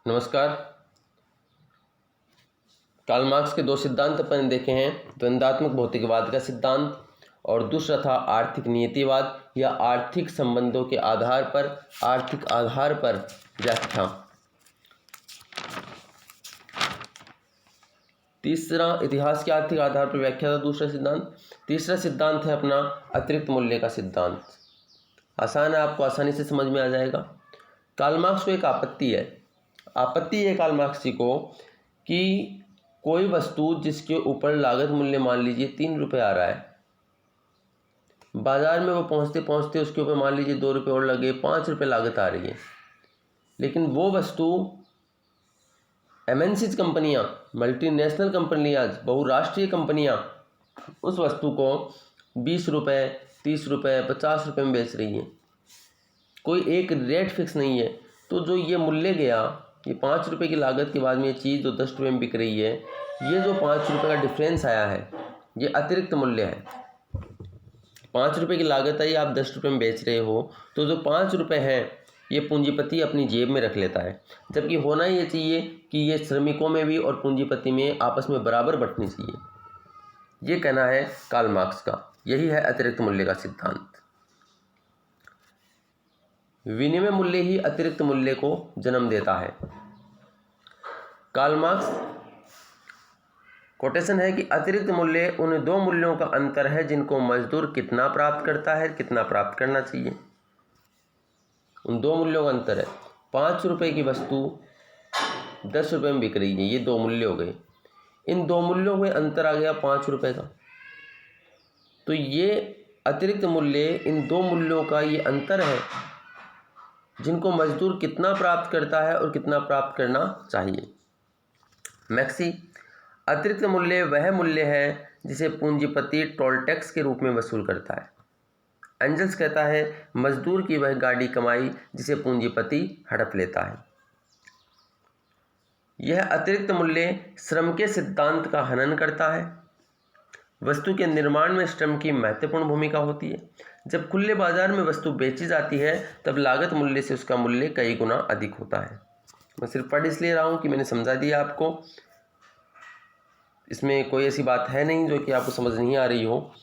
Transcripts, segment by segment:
नमस्कार। Karl Marx के दो सिद्धांत अपन देखे हैं, द्वंद्वात्मक भौतिकवाद का सिद्धांत और दूसरा था आर्थिक नियतिवाद या आर्थिक संबंधों के आधार पर व्याख्या। तीसरा इतिहास के आर्थिक आधार पर व्याख्या था दूसरा सिद्धांत। तीसरा सिद्धांत है अपना अतिरिक्त मूल्य का सिद्धांत। आसान है, आपको आसानी से समझ में आ जाएगा। कार्ल मार्क्स को एक आपत्ति है कार्ल मार्क्स जी को कि कोई वस्तु जिसके ऊपर लागत मूल्य मान लीजिए 3 रुपये आ रहा है, बाजार में वो पहुंचते पहुंचते उसके ऊपर मान लीजिए 2 रुपये और लगे, 5 रुपये लागत आ रही है, लेकिन वो वस्तु एमएनसीज कंपनियां, मल्टीनेशनल कंपनियां, बहुराष्ट्रीय कंपनियां उस वस्तु को 20 रुपये, 30 रुपये, 50 रुपये में बेच रही हैं। कोई एक रेट फिक्स नहीं है। तो जो ये मूल्य गया, ये 5 रुपये की लागत के बाद में ये चीज़ जो 10 रुपये में बिक रही है, ये जो 5 रुपये का डिफरेंस आया है, ये अतिरिक्त मूल्य है। 5 रुपये की लागत आई, आप 10 रुपये में बेच रहे हो, तो जो 5 रुपये हैं ये पूंजीपति अपनी जेब में रख लेता है। जबकि होना ये चाहिए कि ये श्रमिकों में भी और पूंजीपति में आपस में बराबर बंटनी चाहिए। ये कहना है कार्ल मार्क्स का। यही है अतिरिक्त मूल्य का सिद्धांत। विनिमय मूल्य ही अतिरिक्त मूल्य को जन्म देता है। कार्ल मार्क्स कोटेशन है कि अतिरिक्त मूल्य उन दो मूल्यों का अंतर है जिनको मजदूर कितना प्राप्त करता है, कितना प्राप्त करना चाहिए। उन दो मूल्यों का अंतर है। 5 रुपये की वस्तु 10 रुपये में बिक रही है, ये दो मूल्य हो गए। इन दो मूल्यों में अंतर आ गया 5 रुपये का। तो ये अतिरिक्त मूल्य इन दो मूल्यों का ये अंतर है जिनको मजदूर कितना प्राप्त करता है और कितना प्राप्त करना चाहिए। मैक्सी अतिरिक्त मूल्य वह मूल्य है जिसे पूंजीपति टोल टैक्स के रूप में वसूल करता है। एंजल्स कहता है मजदूर की वह गाड़ी कमाई जिसे पूंजीपति हड़प लेता है। यह अतिरिक्त मूल्य श्रम के सिद्धांत का हनन करता है। वस्तु के निर्माण में श्रम की महत्वपूर्ण भूमिका होती है। जब खुले बाजार में वस्तु बेची जाती है तब लागत मूल्य से उसका मूल्य कई गुना अधिक होता है। मैं सिर्फ पढ़ इसलिए रहा हूँ कि मैंने समझा दिया आपको। इसमें कोई ऐसी बात है नहीं जो कि आपको समझ नहीं आ रही हो।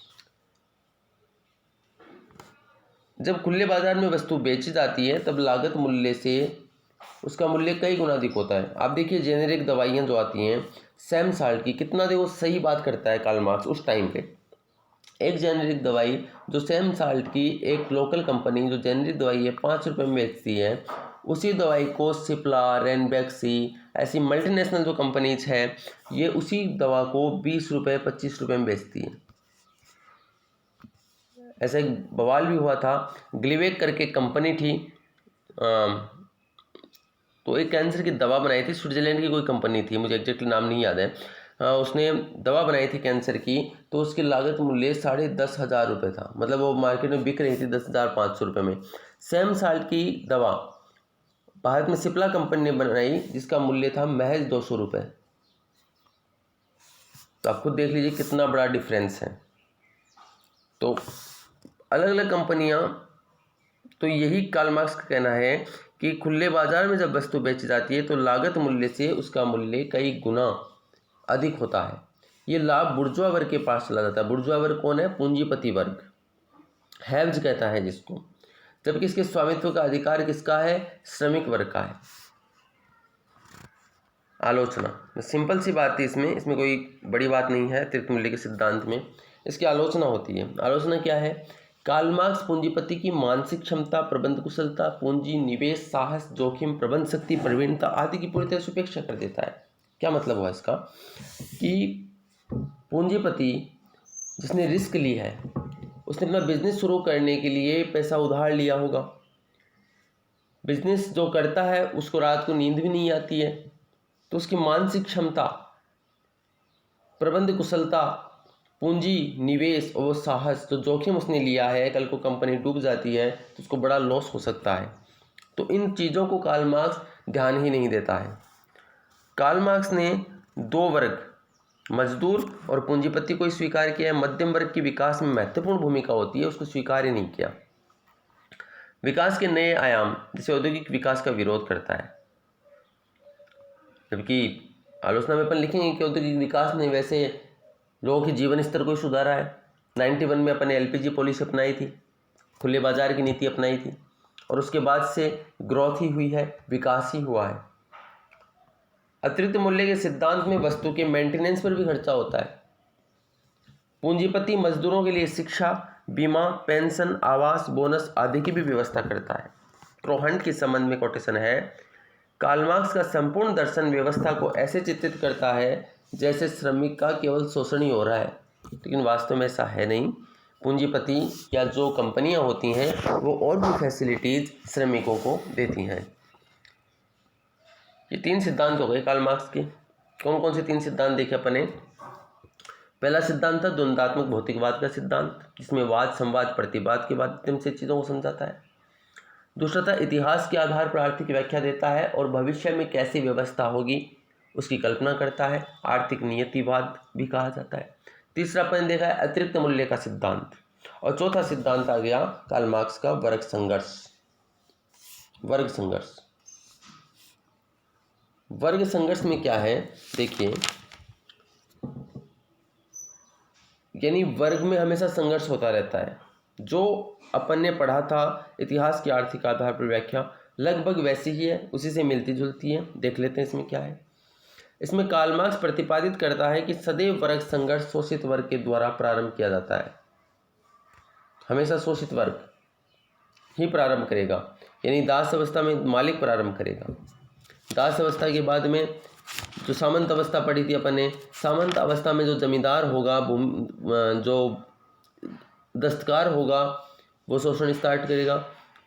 जब खुले बाजार में वस्तु बेची जाती है तब लागत मूल्य से उसका मूल्य कई गुना अधिक होता है। आप देखिए जेनेरिक दवाइयाँ जो आती हैं, सैम साल्ट की, कितना देखो सही बात करता है कार्ल मार्क्स उस टाइम पे। एक जेनेरिक दवाई जो सैम साल्ट की एक लोकल कंपनी जो जेनेरिक दवाई है 5 रुपये में बेचती है, उसी दवाई को सिप्ला, रेनबैक्सी ऐसी मल्टीनेशनल जो कंपनीज हैं, ये उसी दवा को 20 रुपये, 25 रुपये में बेचती है। ऐसा एक बवाल भी हुआ था। ग्लिवेक करके कंपनी थी, तो एक कैंसर की दवा बनाई थी, स्विट्जरलैंड की कोई कंपनी थी, मुझे एग्जैक्टली नाम नहीं याद है। उसने दवा बनाई थी कैंसर की, तो उसकी लागत मूल्य 10,500 रुपये था। मतलब वो मार्केट में बिक रही थी 10,500 रुपये में। सैम साल्ट की दवा भारत में सिप्ला कंपनी ने बनाई जिसका मूल्य था महज 200 रुपये। तो आप खुद देख लीजिए कितना बड़ा डिफरेंस है। तो अलग अलग कंपनियां, तो यही कार्ल मार्क्स का कहना है कि खुले बाजार में जब वस्तु बेची जाती है तो लागत मूल्य से उसका मूल्य कई गुना अधिक होता है। ये लाभ बुर्जुआ वर्ग के पास चला जाता है। बुर्जुआ वर्ग कौन है? पूंजीपति वर्ग, हैव्स कहता है जिसको। जबकि इसके स्वामित्व का अधिकार किसका है? श्रमिक वर्ग का है। आलोचना सिंपल सी बात है, इसमें कोई बड़ी बात नहीं है। अतिरिक्त मूल्य के सिद्धांत में इसकी आलोचना होती है। आलोचना क्या है? कार्ल मार्क्स पूंजीपति की मानसिक क्षमता, प्रबंध कुशलता, पूंजी निवेश, साहस, जोखिम, प्रबंध शक्ति, प्रवीणता आदि की पूरी तरह से उपेक्षा कर देता है। क्या मतलब हुआ इसका? कि पूंजीपति जिसने रिस्क ली है, उसने अपना बिजनेस शुरू करने के लिए पैसा उधार लिया होगा। बिजनेस जो करता है उसको रात को नींद भी नहीं आती है, तो उसकी मानसिक क्षमता, प्रबंध कुशलता, पूंजी निवेश और साहस, जो जोखिम उसने लिया है, कल को कंपनी डूब जाती है तो उसको बड़ा लॉस हो सकता है। तो इन चीज़ों को कार्ल मार्क्स ध्यान ही नहीं देता है। कार्ल मार्क्स ने दो वर्ग, मजदूर और पूंजीपति को स्वीकार किया है। मध्यम वर्ग की विकास में महत्वपूर्ण भूमिका होती है, उसको स्वीकार ही नहीं किया। विकास के नए आयाम जैसे औद्योगिक विकास का विरोध करता है। जबकि आलोचना में अपन लिखेंगे कि औद्योगिक विकास ने वैसे लोगों के जीवन स्तर को सुधारा है। 91 में अपन ने LPG पॉलिसी अपनाई थी, खुले बाजार की नीति अपनाई थी, और उसके बाद से ग्रोथ ही हुई है, विकास ही हुआ है। अतिरिक्त मूल्य के सिद्धांत में वस्तु के मेंटेनेंस पर भी खर्चा होता है। पूंजीपति मजदूरों के लिए शिक्षा, बीमा, पेंशन, आवास, बोनस आदि की भी व्यवस्था करता है। क्रोहंट के संबंध में कोटेशन है, कार्ल मार्क्स का संपूर्ण दर्शन व्यवस्था को ऐसे चित्रित करता है जैसे श्रमिक का केवल शोषण ही हो रहा है, लेकिन वास्तव में ऐसा है नहीं। पूंजीपति या जो कंपनियां होती हैं वो और भी फैसिलिटीज श्रमिकों को देती हैं। ये 3 सिद्धांत हो गए कार्ल मार्क्स के। कौन कौन से 3 सिद्धांत देखे अपने? पहला सिद्धांत था द्वंद्वात्मक भौतिकवाद का सिद्धांत, जिसमें वाद, संवाद, प्रतिवाद के माध्यम से चीज़ों को समझाता है। दूसरा था इतिहास के आधार पर आर्थिक व्याख्या देता है और भविष्य में कैसी व्यवस्था होगी उसकी कल्पना करता है, आर्थिक नियतिवाद भी कहा जाता है। तीसरा अपन देखा है अतिरिक्त मूल्य का सिद्धांत, और चौथा सिद्धांत आ गया कार्ल मार्क्स का वर्ग संघर्ष। वर्ग संघर्ष, वर्ग संघर्ष में क्या है देखिए, यानी वर्ग में हमेशा संघर्ष होता रहता है। जो अपन ने पढ़ा था इतिहास की आर्थिक आधार पर व्याख्या, लगभग वैसी ही है, उसी से मिलती जुलती है। देख लेते हैं इसमें क्या है। इसमें कार्ल मार्क्स प्रतिपादित करता है कि सदैव वर्ग संघर्ष शोषित वर्ग के द्वारा प्रारंभ किया जाता है। हमेशा शोषित वर्ग ही प्रारंभ करेगा, यानी दास अवस्था में मालिक प्रारंभ करेगा। दास अवस्था के बाद में जो सामंत अवस्था पढ़ी थी अपन ने, सामंत अवस्था में जो जमींदार होगा, जो दस्तकार होगा, वो शोषण स्टार्ट करेगा।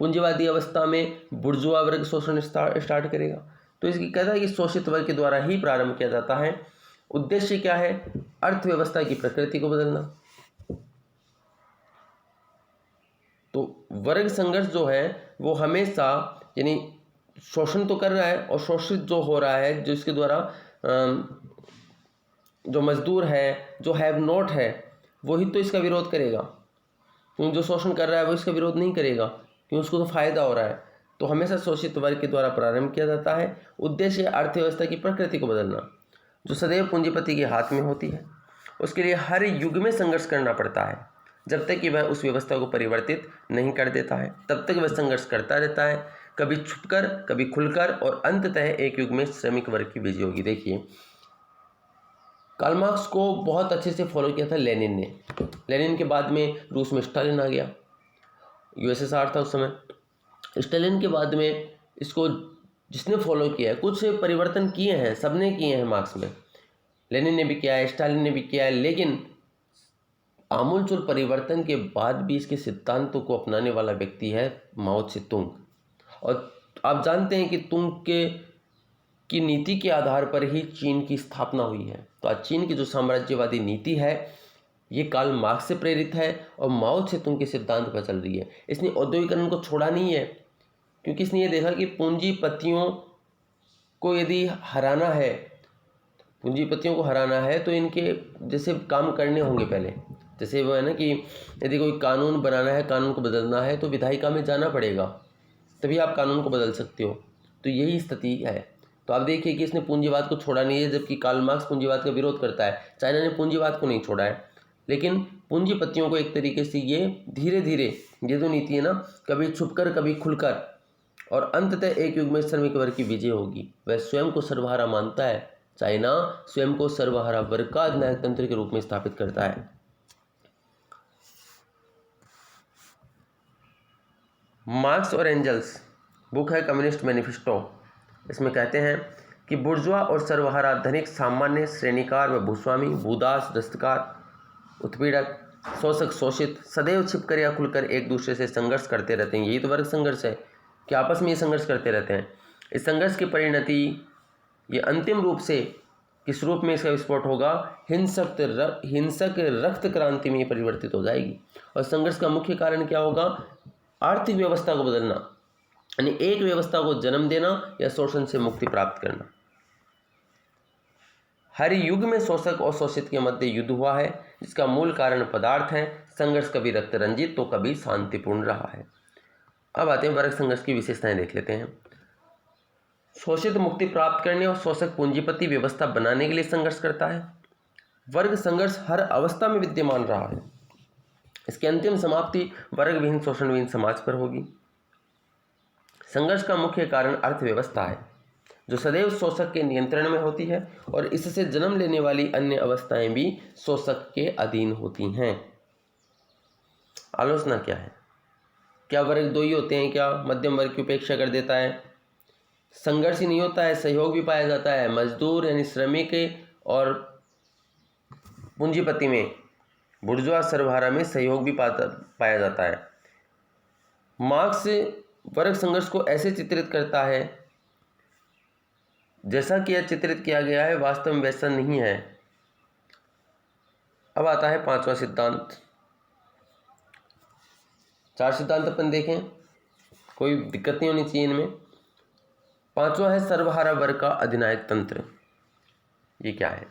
पूंजीवादी अवस्था में बुर्जुआ वर्ग शोषण स्टार्ट करेगा। तो इसकी कहता है कि शोषित वर्ग के द्वारा ही प्रारंभ किया जाता है। उद्देश्य क्या है? अर्थव्यवस्था की प्रकृति को बदलना। तो वर्ग संघर्ष जो है वो हमेशा, यानी शोषण तो कर रहा है और शोषित जो हो रहा है, जो इसके द्वारा जो मजदूर है, जो हैव नॉट है, वही तो इसका विरोध करेगा। क्योंकि जो शोषण कर रहा है वो इसका विरोध नहीं करेगा, क्योंकि उसको तो फायदा हो रहा है। तो हमेशा शोषित वर्ग के द्वारा प्रारंभ किया जाता है। उद्देश्य अर्थव्यवस्था की प्रकृति को बदलना, जो सदैव पूंजीपति के हाथ में होती है। उसके लिए हर युग में संघर्ष करना पड़ता है। जब तक कि वह उस व्यवस्था को परिवर्तित नहीं कर देता है तब तक वह संघर्ष करता रहता है, कभी छुपकर, कभी खुलकर, और अंततः एक युग में श्रमिक वर्ग की विजय होगी। देखिए, कार्ल मार्क्स को बहुत अच्छे से फॉलो किया था लेनिन ने। लेनिन के बाद में रूस में स्टालिन आ गया, USSR था उस समय। स्टालिन के बाद में इसको जिसने फॉलो किया है, कुछ परिवर्तन किए हैं, सबने किए हैं मार्क्स में। लेनिन ने भी किया है, स्टालिन ने भी किया है, लेकिन आमूलचूल परिवर्तन के बाद भी इसके सिद्धांतों को अपनाने वाला व्यक्ति है माओ त्से तुंग। और आप जानते हैं कि तुंग की नीति के आधार पर ही चीन की स्थापना हुई है। तो आज चीन की जो साम्राज्यवादी नीति है ये कार्ल मार्क्स से प्रेरित है और माओ त्से तुंग के सिद्धांत पर चल रही है। इसने औद्योगिकरण को छोड़ा नहीं है, क्योंकि इसने ये देखा कि पूंजीपतियों को यदि हराना है, पूंजीपतियों को हराना है तो इनके जैसे काम करने होंगे पहले। जैसे वो है ना कि यदि कोई कानून बनाना है, कानून को बदलना है, तो विधायिका में जाना पड़ेगा, तभी आप कानून को बदल सकते हो। तो यही स्थिति है। तो आप देखिए कि इसने पूंजीवाद को छोड़ा नहीं है, जबकि कार्ल मार्क्स पूंजीवाद का विरोध करता है। चाइना ने पूंजीवाद को नहीं छोड़ा है, लेकिन पूंजीपतियों को एक तरीके से ये धीरे धीरे, ये जो नीति है ना, कभी छुपकर, कभी खुलकर, और अंततः एक युग में श्रमिक वर्ग की विजय होगी। वह स्वयं को सर्वहारा मानता है। चाइना स्वयं को सर्वहारा वर्ग का अधिनायक तंत्र के रूप में स्थापित करता है। मार्क्स और एंजल्स बुक है कम्युनिस्ट मैनिफेस्टो। इसमें कहते हैं कि बुर्जुआ और सर्वहारा धनिक, सामान्य श्रेणीकार व भूस्वामी, भूदास, दस्तकार, उत्पीड़क, शोषक, शोषित सदैव छिपकर या खुलकर एक दूसरे से संघर्ष करते रहते हैं। यही तो वर्ग संघर्ष है कि आपस में ये संघर्ष करते रहते हैं। इस संघर्ष की परिणति ये अंतिम रूप से किस रूप में इसका विस्फोट होगा? हिंसक रक्त क्रांति में परिवर्तित हो जाएगी। और संघर्ष का मुख्य कारण क्या होगा? आर्थिक व्यवस्था को बदलना, यानी एक व्यवस्था को जन्म देना या शोषण से मुक्ति प्राप्त करना। हर युग में शोषक और शोषित के मध्य युद्ध हुआ है, जिसका मूल कारण पदार्थ है। संघर्ष कभी रक्त रंजित तो कभी शांतिपूर्ण रहा है। अब आते हैं वर्ग संघर्ष की विशेषताएं देख लेते हैं। शोषित मुक्ति प्राप्त करने और शोषक पूंजीपति व्यवस्था बनाने के लिए संघर्ष करता है। वर्ग संघर्ष हर अवस्था में विद्यमान रहा है। इसकी अंतिम समाप्ति वर्ग विहीन शोषण विहीन समाज पर होगी। संघर्ष का मुख्य कारण अर्थव्यवस्था है, जो सदैव शोषक के नियंत्रण में होती है और इससे जन्म लेने वाली अन्य अवस्थाएं भी शोषक के अधीन होती हैं। आलोचना क्या है? क्या वर्ग दो ही होते हैं? क्या मध्यम वर्ग की उपेक्षा कर देता है? संघर्ष ही नहीं होता है, सहयोग भी पाया जाता है। मजदूर यानी श्रमिक और पूंजीपति में, बुर्जुआ सर्वहारा में सहयोग भी पाया जाता है। मार्क्स वर्ग संघर्ष को ऐसे चित्रित करता है जैसा कि यह चित्रित किया गया है, वास्तव में वैसा नहीं है। अब आता है पांचवा सिद्धांत। चार सिद्धांत अपन देखें, कोई दिक्कत नहीं होनी चाहिए इनमें। पांचवा है सर्वहारा वर्ग का अधिनायक तंत्र। ये क्या है?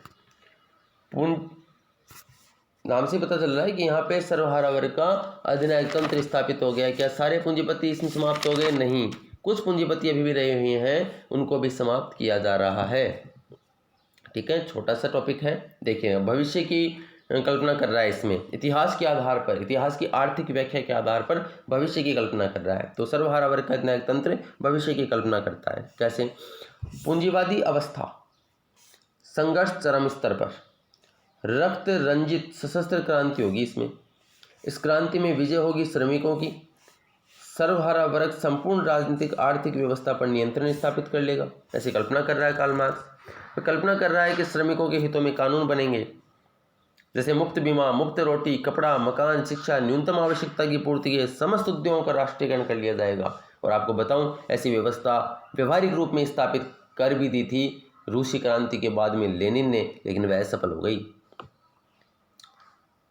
नाम से पता चल रहा है कि यहाँ पे सर्वहारा वर्ग का अधिनायक तंत्र स्थापित हो गया है। क्या सारे पूंजीपति इसमें समाप्त हो गए? नहीं, कुछ पूंजीपति अभी भी रहे हुए हैं, उनको भी समाप्त किया जा रहा है। ठीक है, छोटा सा टॉपिक है। देखिए, भविष्य की कल्पना कर रहा है इसमें, इतिहास के आधार पर, इतिहास की आर्थिक व्याख्या के आधार पर भविष्य की कल्पना कर रहा है। तो सर्वहारा वर्ग का अधिनायक तंत्र भविष्य की कल्पना करता है। कैसे? पूंजीवादी अवस्था, संघर्ष चरम स्तर पर, रक्त रंजित सशस्त्र क्रांति होगी इसमें। इस क्रांति में विजय होगी श्रमिकों की। सर्वहारा वर्ग संपूर्ण राजनीतिक आर्थिक व्यवस्था पर नियंत्रण स्थापित कर लेगा, ऐसी कल्पना कर रहा है कार्ल मार्क्स। वह कल्पना कर रहा है कि श्रमिकों के हितों में कानून बनेंगे, जैसे मुफ्त बीमा, मुफ्त रोटी, कपड़ा, मकान, शिक्षा, न्यूनतम आवश्यकता की पूर्ति के समस्त उद्योगों का राष्ट्रीयकरण कर लिया जाएगा। और आपको बताऊं, ऐसी व्यवस्था व्यवहारिक रूप में स्थापित कर भी दी थी रूसी क्रांति के बाद में लेनिन ने, लेकिन वह असफल हो गई।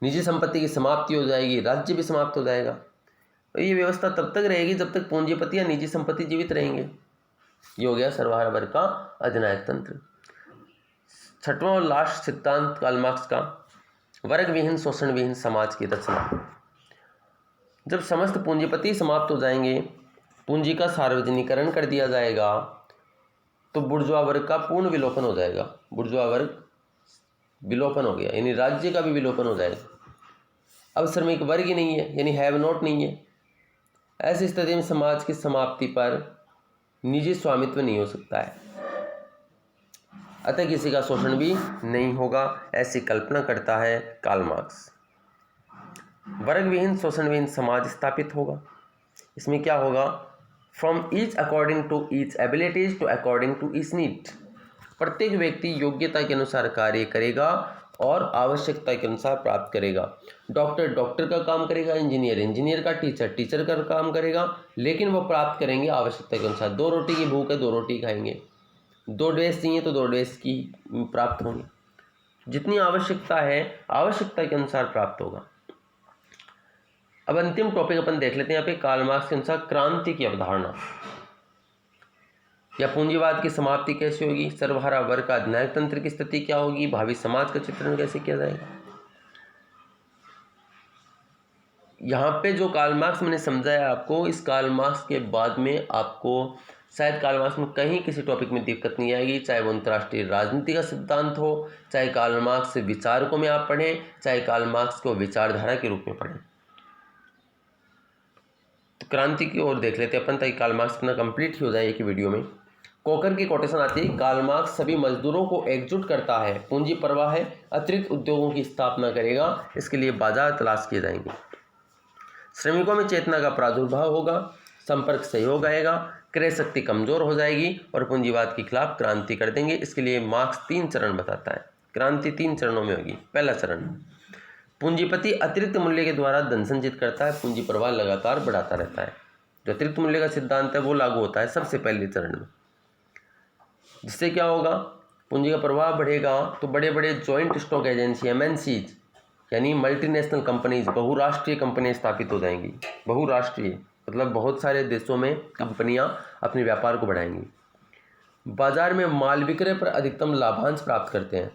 निजी संपत्ति की समाप्ति हो जाएगी, राज्य भी समाप्त हो जाएगा। तो ये व्यवस्था तब तक रहेगी जब तक पूंजीपति या निजी संपत्ति जीवित रहेंगे। ये हो गया सर्वहारा वर्ग का अधिनायक तंत्र। छठवां और लास्ट सिद्धांत कार्ल मार्क्स का, वर्ग विहीन शोषण विहीन समाज की रचना। जब समस्त पूंजीपति समाप्त हो जाएंगे, पूंजी का सार्वजनिकरण कर दिया जाएगा, तो बुर्जुआ वर्ग का पूर्ण विलोपन हो जाएगा। बुर्जुआ वर्ग विलोपन हो गया, यानी राज्य का भी विलोपन हो जाएगा। अब श्रमिक वर्ग ही नहीं है, यानी हैव नॉट नहीं है। ऐसी स्थिति में समाज की समाप्ति पर निजी स्वामित्व नहीं हो सकता है, अतः किसी का शोषण भी नहीं होगा, ऐसी कल्पना करता है कार्ल मार्क्स। वर्ग विहीन शोषण विहीन समाज स्थापित होगा। इसमें क्या होगा? From each according to each abilities to according to each need. प्रत्येक व्यक्ति योग्यता के अनुसार कार्य करेगा और आवश्यकता के अनुसार प्राप्त करेगा। डॉक्टर डॉक्टर का काम करेगा, इंजीनियर इंजीनियर का, टीचर टीचर का काम करेगा, लेकिन वो प्राप्त करेंगे आवश्यकता के अनुसार। 2 रोटी की भूख है, 2 रोटी खाएंगे। 2 ड्रेस चाहिए तो 2 ड्रेस की प्राप्त होंगी। जितनी आवश्यकता है, आवश्यकता के अनुसार प्राप्त होगा। अब अंतिम टॉपिक अपन देख लेते हैं यहाँ पे, कार्ल मार्क्स के अनुसार क्रांति की अवधारणा या पूंजीवाद की समाप्ति कैसे होगी, सर्वहारा वर्ग का अधिनायक तंत्र की स्थिति क्या होगी, भावी समाज का चित्रण कैसे किया जाएगा। यहाँ पे जो कार्ल मार्क्स मैंने समझाया आपको, इस कार्ल मार्क्स के बाद में आपको शायद कार्ल मार्क्स में कहीं किसी टॉपिक में दिक्कत नहीं आएगी, चाहे वो अंतर्राष्ट्रीय राजनीति का सिद्धांत हो, चाहे कार्ल मार्क्स विचारकों में आप पढ़ें, चाहे कार्ल मार्क्स को विचारधारा के रूप में पढ़ें। तो क्रांति की ओर देख लेते अपन, ताकि कार्ल मार्क्स अपना कंप्लीट ही हो जाए एक वीडियो में। कोकर की कोटेशन आती है, कार्ल मार्क्स सभी मजदूरों को एकजुट करता है, पूंजी प्रवाह है, अतिरिक्त उद्योगों की स्थापना करेगा, इसके लिए बाजार तलाश किए जाएंगे। श्रमिकों में चेतना का प्रादुर्भाव होगा, संपर्क सहयोग आएगा, क्रय शक्ति कमजोर हो जाएगी और पूंजीवाद के खिलाफ क्रांति कर देंगे। इसके लिए मार्क्स 3 चरण बताता है। क्रांति 3 चरणों में होगी। पहला चरण, पूंजीपति अतिरिक्त मूल्य के द्वारा धन संचित करता है, पूंजी प्रवाह लगातार बढ़ाता रहता है। जो अतिरिक्त मूल्य का सिद्धांत है वो लागू होता है सबसे पहले चरण में। जिससे क्या होगा? पूंजी का प्रवाह बढ़ेगा तो बड़े बड़े जॉइंट स्टॉक एजेंसी एमएनसीज यानी मल्टीनेशनल कंपनीज, बहुराष्ट्रीय कंपनियां स्थापित हो जाएंगी। बहुराष्ट्रीय मतलब बहुत सारे देशों में कंपनियां अपने व्यापार को बढ़ाएंगी। बाजार में माल विक्रय पर अधिकतम लाभांश प्राप्त करते हैं।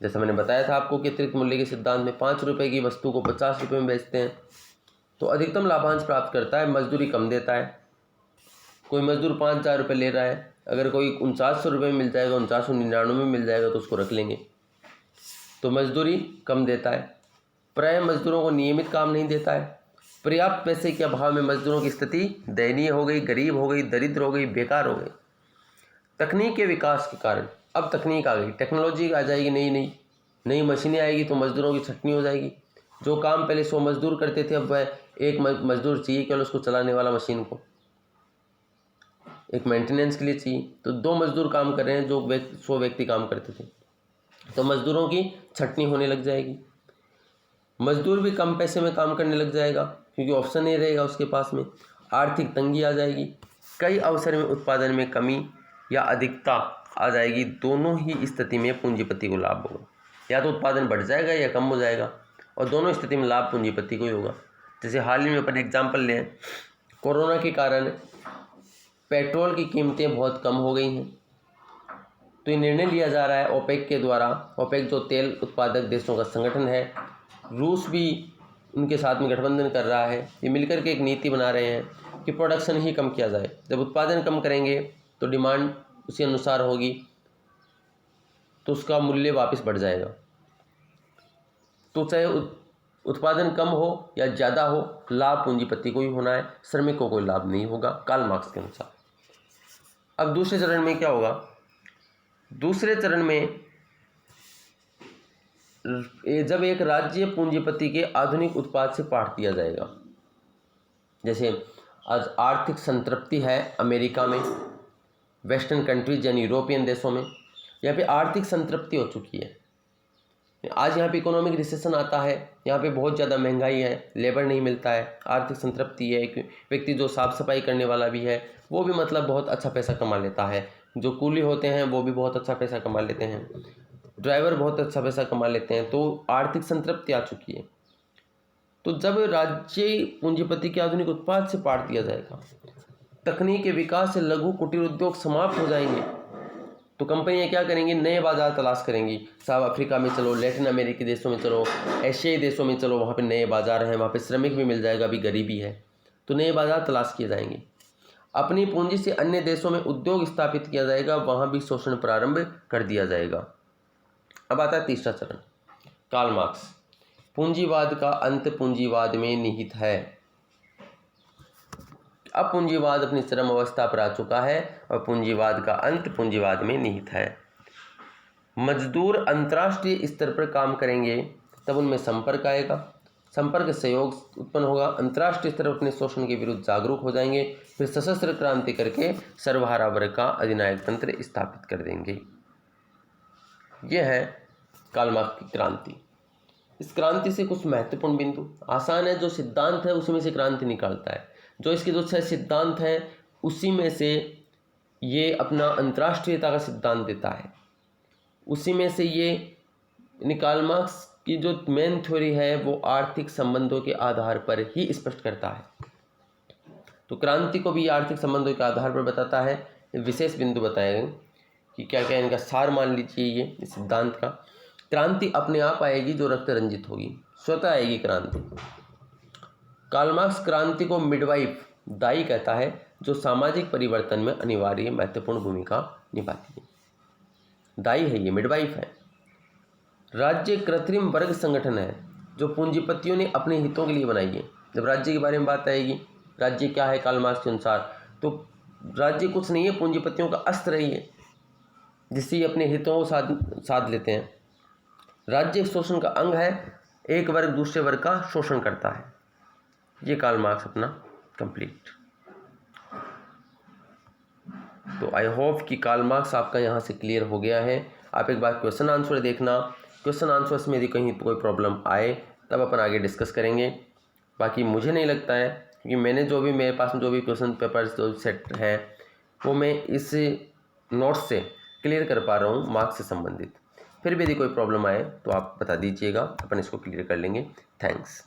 जैसा मैंने बताया था आपको कि अतिरिक्त मूल्य के सिद्धांत में 5 रुपये की वस्तु को 50 रुपये में बेचते हैं, तो अधिकतम लाभांश प्राप्त करता है, मजदूरी कम देता है। कोई मजदूर 5,000 रुपये ले रहा है, अगर कोई 4900 रुपये में मिल जाएगा, 4999 में मिल जाएगा तो उसको रख लेंगे। तो मजदूरी कम देता है। प्राय मजदूरों को नियमित काम नहीं देता है। पर्याप्त पैसे के अभाव में मजदूरों की स्थिति दयनीय हो गई, गरीब हो गई, दरिद्र हो गई, बेकार हो गई। तकनीक के विकास के कारण अब तकनीक आ गई, टेक्नोलॉजी आ जाएगी, नई मशीनें आएगी तो मजदूरों की छटनी हो जाएगी। जो काम पहले 100 मजदूर करते थे, अब वह एक मजदूर चाहिए केवल उसको चलाने वाला, मशीन को एक मेंटेनेंस के लिए चाहिए। तो 2 मजदूर काम कर रहे हैं जो 100 व्यक्ति काम करते थे, तो मजदूरों की छटनी होने लग जाएगी। मजदूर भी कम पैसे में काम करने लग जाएगा क्योंकि ऑप्शन नहीं रहेगा उसके पास में। आर्थिक तंगी आ जाएगी। कई अवसर में उत्पादन में कमी या अधिकता आ जाएगी। दोनों ही स्थिति में पूंजीपति को लाभ होगा। या तो उत्पादन बढ़ जाएगा या कम हो जाएगा, और दोनों स्थिति में लाभ पूंजीपति को ही होगा। जैसे हाल ही में अपन एग्जाम्पल लें, कोरोना के कारण पेट्रोल की कीमतें बहुत कम हो गई हैं, तो ये निर्णय लिया जा रहा है ओपेक के द्वारा। ओपेक जो तेल उत्पादक देशों का संगठन है, रूस भी उनके साथ में गठबंधन कर रहा है। ये मिलकर के एक नीति बना रहे हैं कि प्रोडक्शन ही कम किया जाए। जब उत्पादन कम करेंगे तो डिमांड उसी अनुसार होगी, तो उसका मूल्य वापस बढ़ जाएगा। तो चाहे उत्पादन कम हो या ज़्यादा हो, लाभ पूंजीपति को ही होना है, श्रमिक को कोई लाभ नहीं होगा, कार्ल मार्क्स के अनुसार। अब दूसरे चरण में क्या होगा? दूसरे चरण में जब एक राज्य पूंजीपति के आधुनिक उत्पाद से पाठ दिया जाएगा। जैसे आज आर्थिक संतृप्ति है अमेरिका में, वेस्टर्न कंट्रीज यानी यूरोपियन देशों में, यहाँ पे आर्थिक संतृप्ति हो चुकी है। आज यहाँ पे इकोनॉमिक रिसेशन आता है, यहाँ पे बहुत ज़्यादा महंगाई है, लेबर नहीं मिलता है, आर्थिक संतृप्ति है। एक व्यक्ति जो साफ़ सफाई करने वाला भी है वो भी मतलब बहुत अच्छा पैसा कमा लेता है, जो कूली होते हैं वो भी बहुत अच्छा पैसा कमा लेते हैं, ड्राइवर बहुत अच्छा पैसा कमा लेते हैं। तो आर्थिक संतृप्ति आ चुकी है। तो जब राज्य पूंजीपति के आधुनिक उत्पाद से पाठ दिया जाएगा, तकनीक के विकास से लघु कुटीर उद्योग समाप्त हो जाएंगे, तो कंपनियां क्या करेंगी? नए बाजार तलाश करेंगी। साउथ अफ्रीका में चलो, लैटिन अमेरिकी देशों में चलो, एशियाई देशों में चलो, वहाँ पे नए बाजार हैं, वहाँ पे श्रमिक भी मिल जाएगा, अभी गरीबी है, तो नए बाजार तलाश किए जाएंगे। अपनी पूंजी से अन्य देशों में उद्योग स्थापित किया जाएगा, वहाँ भी शोषण प्रारंभ कर दिया जाएगा। अब आता है तीसरा चरण, कार्ल मार्क्स। पूंजीवाद का अंत पूंजीवाद में निहित है। अब पूंजीवाद अपनी चरम अवस्था पर आ चुका है और पूंजीवाद का अंत पूंजीवाद में निहित है। मजदूर अंतर्राष्ट्रीय स्तर पर काम करेंगे तब उनमें संपर्क आएगा, संपर्क सहयोग उत्पन्न होगा, अंतर्राष्ट्रीय स्तर पर अपने शोषण के विरुद्ध जागरूक हो जाएंगे, फिर सशस्त्र क्रांति करके सर्वहारा वर्ग का अधिनायक तंत्र स्थापित कर देंगे। यह है कार्ल मार्क्स की क्रांति। इस क्रांति से कुछ महत्वपूर्ण बिंदु आसान है, जो सिद्धांत है उसी में से क्रांति निकालता है। जो इसके जो 6 सिद्धांत हैं उसी में से ये अपना अंतर्राष्ट्रीयता का सिद्धांत देता है, उसी में से ये कार्ल मार्क्स की जो मेन थ्योरी है वो आर्थिक संबंधों के आधार पर ही स्पष्ट करता है। तो क्रांति को भी आर्थिक संबंधों के आधार पर बताता है। विशेष बिंदु बताए गए कि क्या क्या इनका सार मान लीजिए ये इस सिद्धांत का। क्रांति अपने आप आएगी जो रक्त रंजित होगी, स्वतः आएगी क्रांति। कार्ल मार्क्स क्रांति को मिडवाइफ, दाई कहता है, जो सामाजिक परिवर्तन में अनिवार्य महत्वपूर्ण भूमिका निभाती है। दाई है ये, मिडवाइफ है। राज्य कृत्रिम वर्ग संगठन है जो पूंजीपतियों ने अपने हितों के लिए बनाई है। जब राज्य के बारे में बात आएगी, राज्य क्या है कार्ल मार्क्स के अनुसार, तो राज्य कुछ नहीं है, पूंजीपतियों का अस्त्र ही है जिससे ये अपने हितों को साध लेते हैं। राज्य शोषण का अंग है, एक वर्ग दूसरे वर्ग का शोषण करता है। ये कार्ल मार्क्स अपना कंप्लीट। तो आई होप कि कार्ल मार्क्स आपका यहाँ से क्लियर हो गया है। आप एक बार क्वेश्चन आंसर देखना, क्वेश्चन आंसर्स में यदि कहीं कोई प्रॉब्लम आए तब अपन आगे डिस्कस करेंगे। बाकी मुझे नहीं लगता है, क्योंकि मैंने जो भी मेरे पास में जो भी क्वेश्चन पेपर्स जो सेट हैं वो मैं इस नोट्स से क्लियर कर पा रहा हूँ मार्क्स से संबंधित। फिर भी यदि कोई प्रॉब्लम आए तो आप बता दीजिएगा, अपन इसको क्लियर कर लेंगे। थैंक्स।